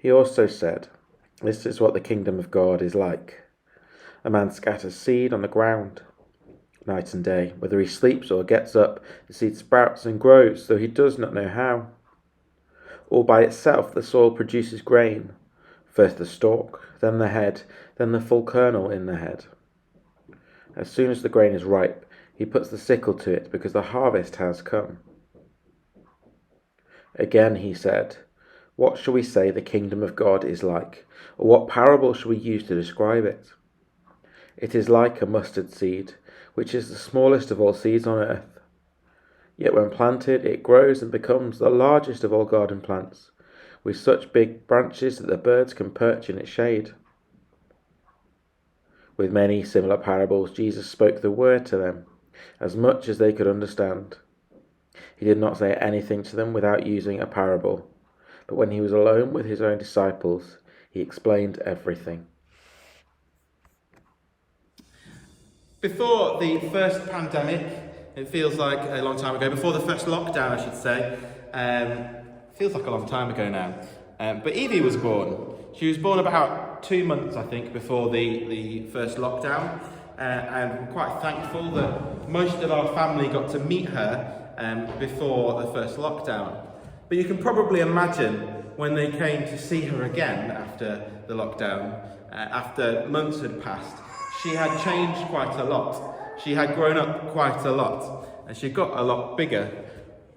He also said, "This is what the kingdom of God is like. A man scatters seed on the ground. Night and day, whether he sleeps or gets up, the seed sprouts and grows, though he does not know how. All by itself the soil produces grain, first the stalk, then the head, then the full kernel in the head. As soon as the grain is ripe, he puts the sickle to it, because the harvest has come." Again he said, "What shall we say the kingdom of God is like? Or what parable shall we use to describe it? It is like a mustard seed, which is the smallest of all seeds on earth. Yet when planted, it grows and becomes the largest of all garden plants, with such big branches that the birds can perch in its shade." With many similar parables, Jesus spoke the word to them, as much as they could understand. He did not say anything to them without using a parable, but when he was alone with his own disciples, he explained everything. Before the first pandemic, it feels like a long time ago, before the first lockdown I should say, feels like a long time ago now, but Evie was born. She was born about 2 months I think before the first lockdown, and we're quite thankful that most of our family got to meet her before the first lockdown. But you can probably imagine when they came to see her again after the lockdown, after months had passed, she had changed quite a lot. She had grown up quite a lot, and she got a lot bigger.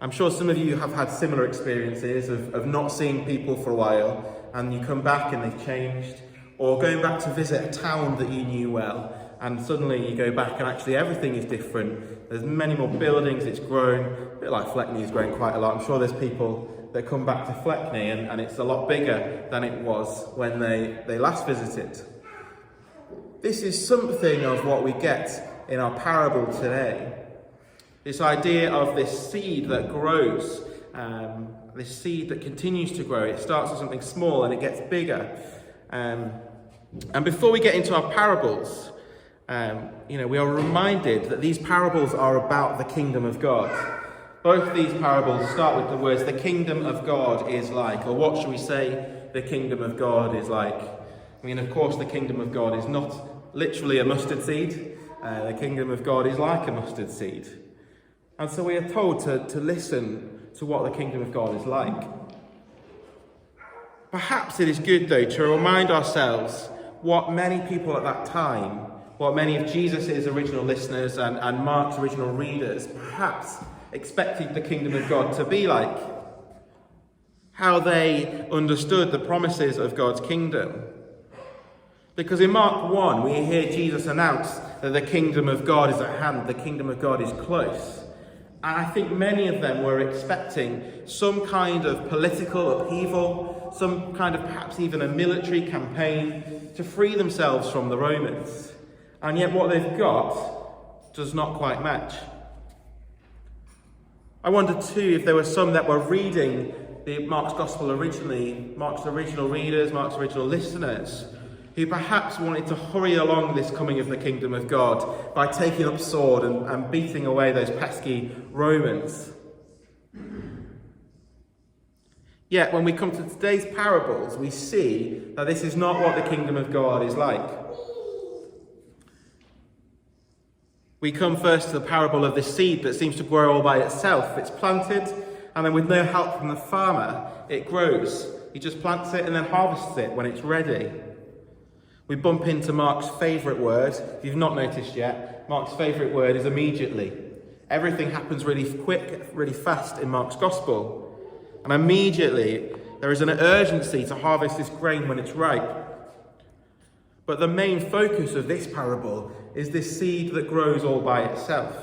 I'm sure some of you have had similar experiences of not seeing people for a while, and you come back and they've changed, or going back to visit a town that you knew well, and suddenly you go back and actually everything is different. There's many more buildings, it's grown, a bit like Fleckney is growing quite a lot. I'm sure there's people that come back to Fleckney and it's a lot bigger than it was when they last visited. This is something of what we get in our parable today. This idea of this seed that grows, this seed that continues to grow. It starts with something small and it gets bigger. And before we get into our parables, we are reminded that these parables are about the kingdom of God. Both these parables start with the words, "The kingdom of God is like," or what shall we say the kingdom of God is like? I mean, of course, the kingdom of God is not literally a mustard seed. The kingdom of God is like a mustard seed. And so we are told to listen to what the kingdom of God is like. Perhaps it is good, though, to remind ourselves what many people at that time, what many of Jesus' original listeners and Mark's original readers perhaps expected the kingdom of God to be like. How they understood the promises of God's kingdom. Because in Mark 1, we hear Jesus announce that the kingdom of God is at hand, the kingdom of God is close. And I think many of them were expecting some kind of political upheaval, some kind of perhaps even a military campaign to free themselves from the Romans. And yet what they've got does not quite match. I wonder too if there were some that were reading Mark's Gospel originally, Mark's original readers, Mark's original listeners, who perhaps wanted to hurry along this coming of the kingdom of God by taking up sword and beating away those pesky Romans. Yet when we come to today's parables, we see that this is not what the kingdom of God is like. We come first to the parable of this seed that seems to grow all by itself. It's planted, and then with no help from the farmer, it grows. He just plants it and then harvests it when it's ready. We bump into Mark's favourite word. If you've not noticed yet, Mark's favourite word is immediately. Everything happens really quick, really fast in Mark's Gospel. And immediately, there is an urgency to harvest this grain when it's ripe. But the main focus of this parable is this seed that grows all by itself.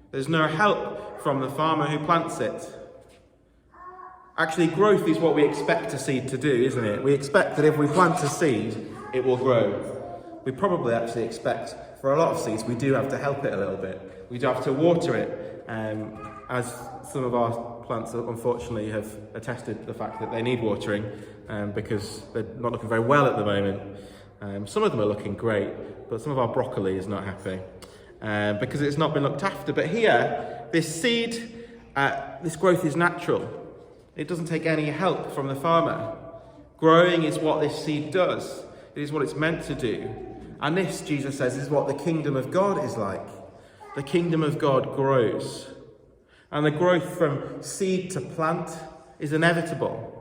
There's no help from the farmer who plants it. Actually, growth is what we expect a seed to do, isn't it? We expect that if we plant a seed, it will grow. We probably actually expect, for a lot of seeds, we do have to help it a little bit. We do have to water it, as some of our plants, unfortunately, have attested the fact that they need watering, because they're not looking very well at the moment. Some of them are looking great, but some of our broccoli is not happy, because it's not been looked after. But here, this seed, this growth is natural. It doesn't take any help from the farmer. Growing is what this seed does. It is what it's meant to do. And this, Jesus says, is what the kingdom of God is like. The kingdom of God grows. And the growth from seed to plant is inevitable.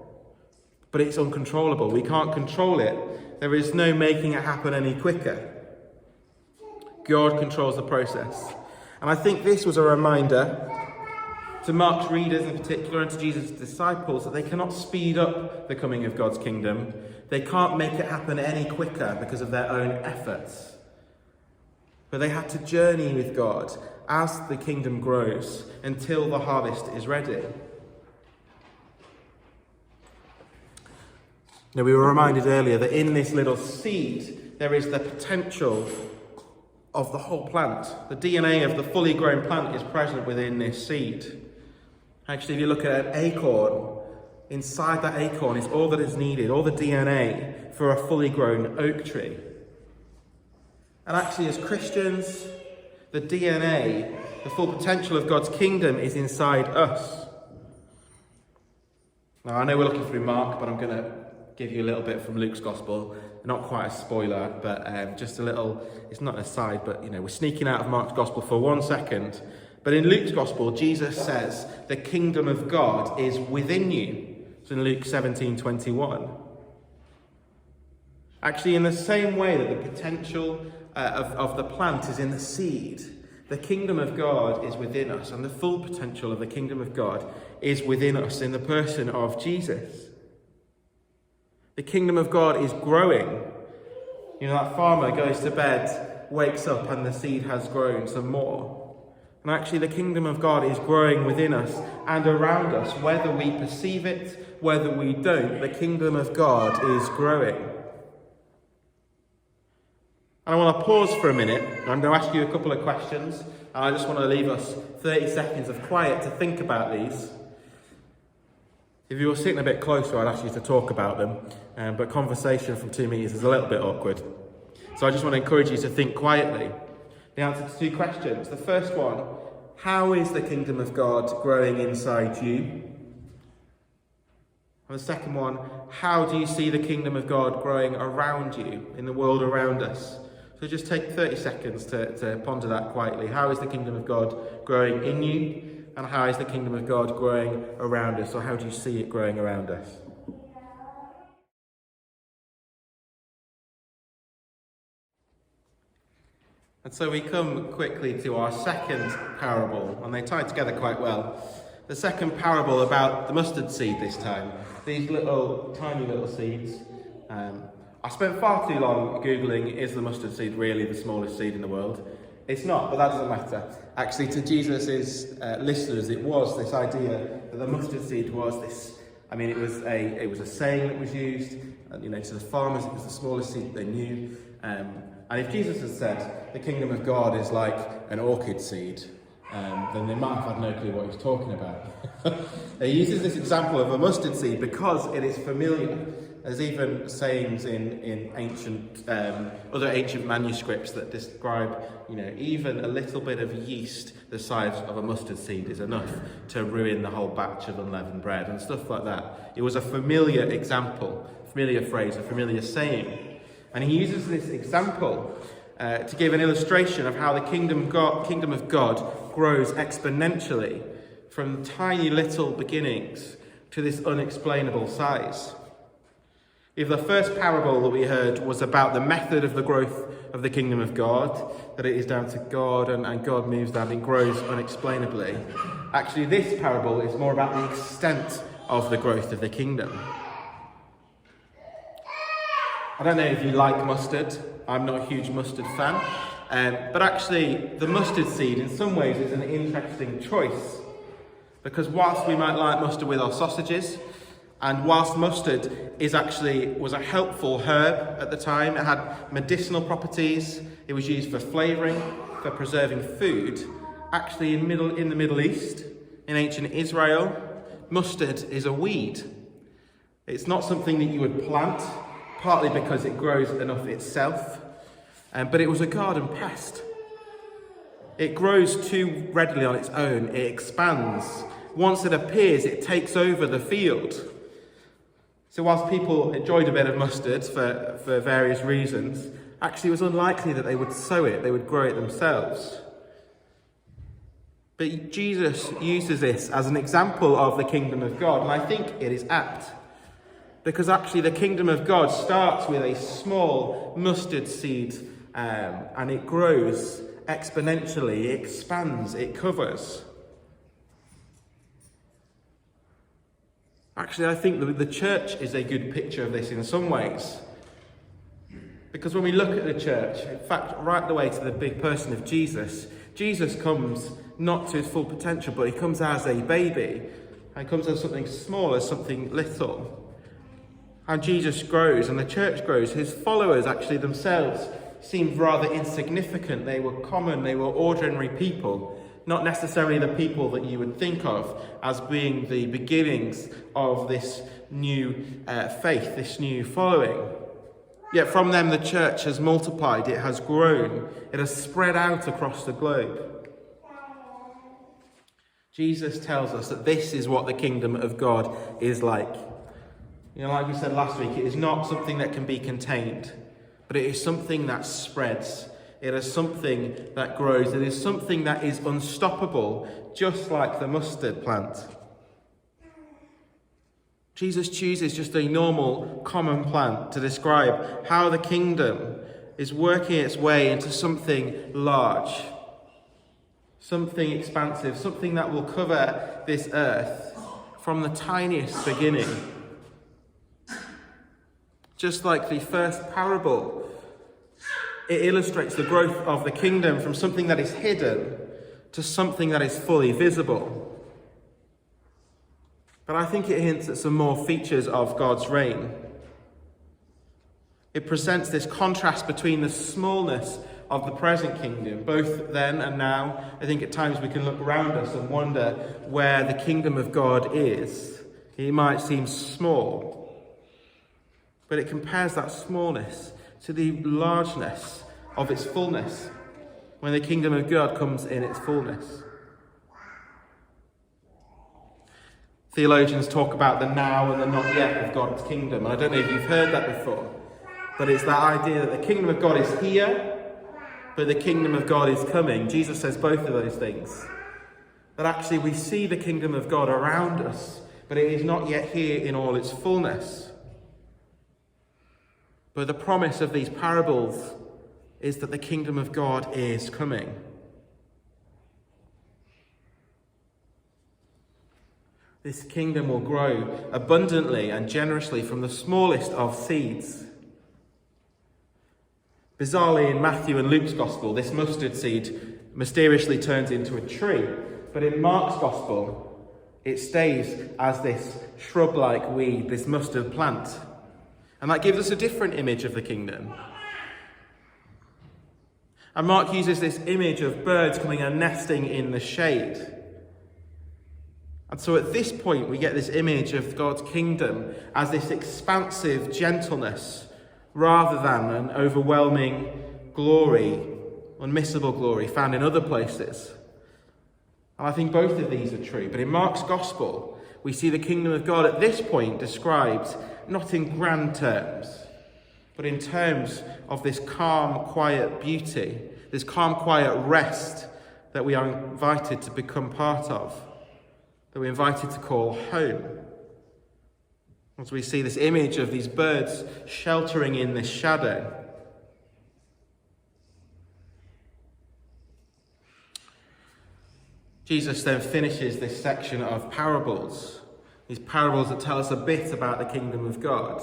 But it's uncontrollable. We can't control it. There is no making it happen any quicker. God controls the process. And I think this was a reminder to Mark's readers in particular and to Jesus' disciples that they cannot speed up the coming of God's kingdom. They can't make it happen any quicker because of their own efforts. But they had to journey with God as the kingdom grows until the harvest is ready. Now, we were reminded earlier that in this little seed, there is the potential of the whole plant. The DNA of the fully grown plant is present within this seed. Actually, if you look at an acorn, inside that acorn is all that is needed, all the DNA for a fully grown oak tree. And actually, as Christians, the DNA, the full potential of God's kingdom is inside us. Now, I know we're looking through Mark, but I'm going to give you a little bit from Luke's Gospel. Not quite a spoiler, but just a little, it's not an aside, but we're sneaking out of Mark's Gospel for 1 second. But in Luke's Gospel, Jesus says, the kingdom of God is within you. It's in Luke 17:21. Actually, in the same way that the potential of the plant is in the seed, the kingdom of God is within us, and the full potential of the kingdom of God is within us in the person of Jesus. The kingdom of God is growing. That farmer goes to bed, wakes up, and the seed has grown some more. And actually, the kingdom of God is growing within us and around us, whether we perceive it, whether we don't. The kingdom of God is growing. And I want to pause for a minute. I'm going to ask you a couple of questions, and I just want to leave us 30 seconds of quiet to think about these. If you were sitting a bit closer, I'd ask you to talk about them, but conversation from 2 meters is a little bit awkward. So I just want to encourage you to think quietly. The answer to 2 questions. The first one, how is the kingdom of God growing inside you? And the second one, how do you see the kingdom of God growing around you, in the world around us? So just take 30 seconds to ponder that quietly. How is the kingdom of God growing in you? And how is the kingdom of God growing around us? Or how do you see it growing around us? And so we come quickly to our second parable, and they tie together quite well. The second parable about the mustard seed this time. These tiny little seeds. I spent far too long Googling, is the mustard seed really the smallest seed in the world? It's not, but that doesn't matter. Actually, to Jesus' listeners, it was this idea that the mustard seed was this. It was a saying that was used. To the farmers, it was the smallest seed that they knew. And if Jesus had said the kingdom of God is like an orchid seed, then they might have had no clue what he was talking about. He uses this example of a mustard seed because it is familiar. There's even sayings in other ancient manuscripts that describe, even a little bit of yeast the size of a mustard seed is enough to ruin the whole batch of unleavened bread and stuff like that. It was a familiar example, familiar phrase, a familiar saying. And he uses this example to give an illustration of how the kingdom of God grows exponentially from tiny little beginnings to this unexplainable size. If the first parable that we heard was about the method of the growth of the kingdom of God, that it is down to God and God moves down and grows unexplainably, actually this parable is more about the extent of the growth of the kingdom. I don't know if you like mustard. I'm not a huge mustard fan. But actually, the mustard seed in some ways is an interesting choice. Because whilst we might like mustard with our sausages, and whilst mustard was a helpful herb at the time, it had medicinal properties, it was used for flavouring, for preserving food. Actually, in the Middle East, in ancient Israel, mustard is a weed. It's not something that you would plant, partly because it grows enough itself, but it was a garden pest. It grows too readily on its own, it expands. Once it appears, it takes over the field. So whilst people enjoyed a bit of mustard for various reasons, actually it was unlikely that they would sow it, they would grow it themselves. But Jesus uses this as an example of the kingdom of God, and I think it is apt. Because actually the kingdom of God starts with a small mustard seed, and it grows exponentially, it expands, it covers. Actually, I think the church is a good picture of this in some ways. Because when we look at the church, in fact, right the way to the big person of Jesus, Jesus comes not to his full potential, but he comes as a baby. And he comes as something small, as something little. And Jesus grows and the church grows. His followers actually themselves seemed rather insignificant. They were common, they were ordinary people. Not necessarily the people that you would think of as being the beginnings of this new faith, this new following. Yet from them the church has multiplied, it has grown, it has spread out across the globe. Jesus tells us that this is what the kingdom of God is like. Like we said last week, it is not something that can be contained, but it is something that spreads. It is something that grows. It is something that is unstoppable, just like the mustard plant. Jesus chooses just a normal, common plant to describe how the kingdom is working its way into something large, something expansive, something that will cover this earth from the tiniest beginning. Just like the first parable, it illustrates the growth of the kingdom from something that is hidden to something that is fully visible. But I think it hints at some more features of God's reign. It presents this contrast between the smallness of the present kingdom, both then and now. I think at times we can look around us and wonder where the kingdom of God is. It might seem small, but it compares that smallness to the largeness of its fullness, when the kingdom of God comes in its fullness. Theologians talk about the now and the not yet of God's kingdom. And I don't know if you've heard that before, but it's that idea that the kingdom of God is here, but the kingdom of God is coming. Jesus says both of those things. That actually we see the kingdom of God around us, but it is not yet here in all its fullness. But the promise of these parables is that the kingdom of God is coming. This kingdom will grow abundantly and generously from the smallest of seeds. Bizarrely, in Matthew and Luke's gospel, this mustard seed mysteriously turns into a tree. But in Mark's gospel, it stays as this shrub-like weed, this mustard plant. And that gives us a different image of the kingdom. And Mark uses this image of birds coming and nesting in the shade. And so at this point, we get this image of God's kingdom as this expansive gentleness rather than an overwhelming glory, unmissable glory found in other places. And I think both of these are true. But in Mark's gospel, we see the kingdom of God at this point described not in grand terms, but in terms of this calm, quiet beauty, this calm, quiet rest that we are invited to become part of, that we're invited to call home. As we see this image of these birds sheltering in this shadow. Jesus then finishes this section of parables, these parables that tell us a bit about the kingdom of God.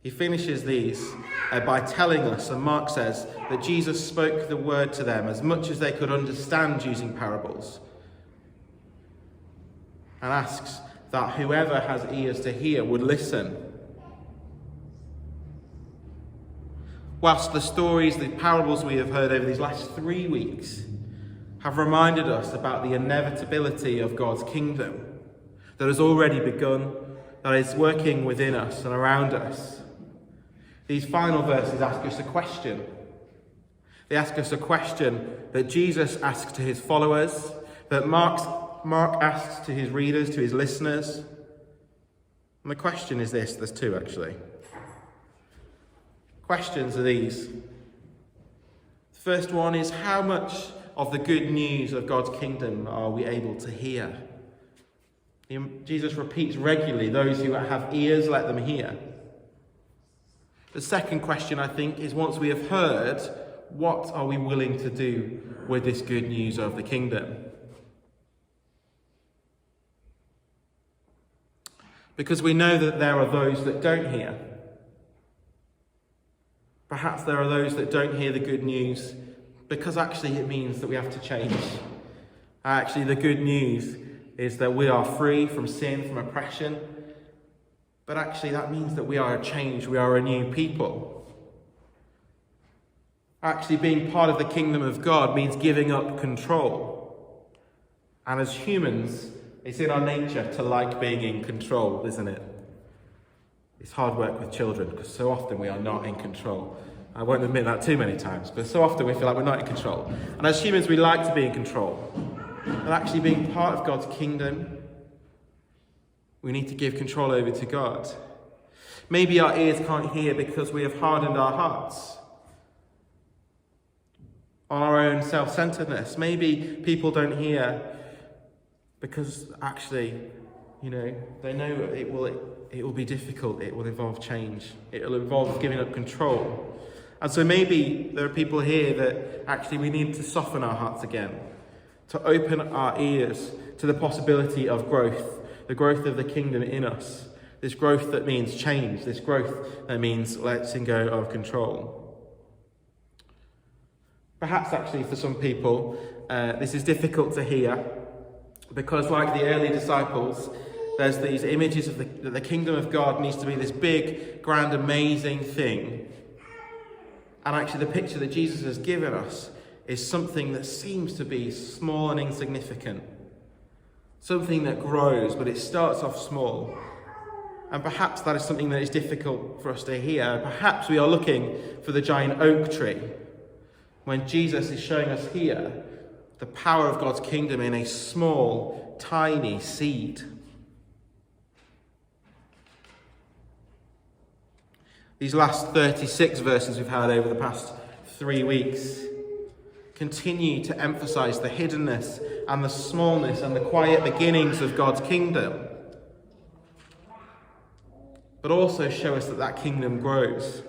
He finishes these by telling us, and Mark says, that Jesus spoke the word to them as much as they could understand using parables, and asks that whoever has ears to hear would listen. Whilst the stories, the parables we have heard over these last 3 weeks have reminded us about the inevitability of God's kingdom that has already begun, that is working within us and around us, these final verses ask us a question. They ask us a question that Jesus asks to his followers, that Mark asks to his readers, to his listeners. And the question is this, there's two actually. Questions are these. The first one is, how much of the good news of God's kingdom are we able to hear? Jesus repeats regularly, those who have ears, let them hear. The second question, I think, is once we have heard, what are we willing to do with this good news of the kingdom? Because we know that there are those that don't hear. Perhaps there are those that don't hear the good news because actually it means that we have to change. Actually, the good news is that we are free from sin, from oppression. But actually that means that we are changed, we are a new people. Actually, being part of the kingdom of God means giving up control. And as humans, it's in our nature to like being in control, isn't it? It's hard work with children because so often we are not in control. I won't admit that too many times, but so often we feel like we're not in control. And as humans, we like to be in control. But actually, being part of God's kingdom, we need to give control over to God. Maybe our ears can't hear because we have hardened our hearts on our own self-centeredness. Maybe people don't hear because actually, they know it will be difficult. It will involve change. It will involve giving up control. And so maybe there are people here that actually we need to soften our hearts again, to open our ears to the possibility of growth, the growth of the kingdom in us. This growth that means change, this growth that means letting go of control. Perhaps actually for some people, this is difficult to hear because like the early disciples, there's these images of that the kingdom of God needs to be this big, grand, amazing thing. And actually the picture that Jesus has given us is something that seems to be small and insignificant. Something that grows, but it starts off small. And perhaps that is something that is difficult for us to hear. Perhaps we are looking for the giant oak tree, when Jesus is showing us here the power of God's kingdom in a small, tiny seed. These last 36 verses we've had over the past 3 weeks continue to emphasize the hiddenness and the smallness and the quiet beginnings of God's kingdom, but also show us that that kingdom grows.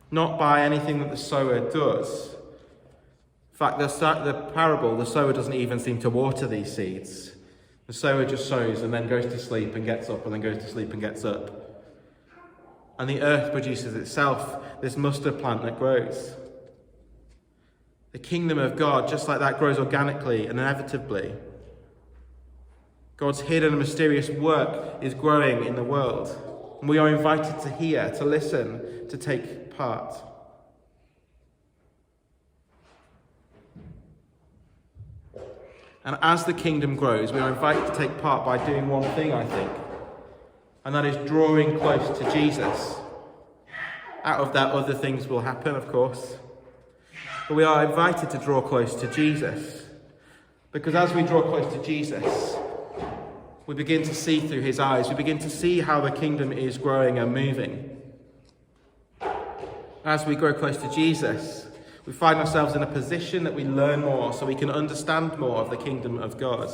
Not by anything that the sower does. In fact, the parable, the sower doesn't even seem to water these seeds. The sower just sows and then goes to sleep and gets up and then goes to sleep and gets up. And the earth produces itself this mustard plant that grows. The kingdom of God, just like that, grows organically and inevitably. God's hidden and mysterious work is growing in the world. And we are invited to hear, to listen, to take part. And as the kingdom grows, we are invited to take part by doing one thing, I think. And that is drawing close to Jesus. Out of that, other things will happen, of course. But we are invited to draw close to Jesus. Because as we draw close to Jesus, we begin to see through his eyes. We begin to see how the kingdom is growing and moving. As we grow close to Jesus, we find ourselves in a position that we learn more so we can understand more of the kingdom of God.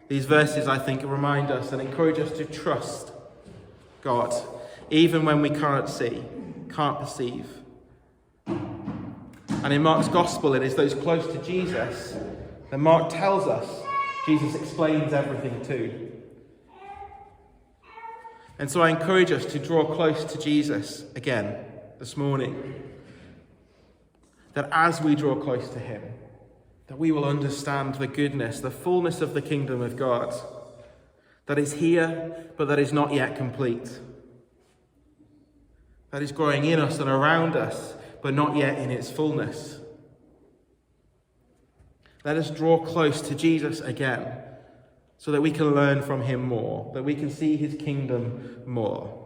These verses, I think, remind us and encourage us to trust God, even when we can't see, can't perceive. And in Mark's gospel, it is those close to Jesus that Mark tells us Jesus explains everything to. And so I encourage us to draw close to Jesus again this morning. That as we draw close to him, that we will understand the goodness, the fullness of the kingdom of God. That is here, but that is not yet complete. That is growing in us and around us, but not yet in its fullness. Let us draw close to Jesus again, so that we can learn from him more, that we can see his kingdom more.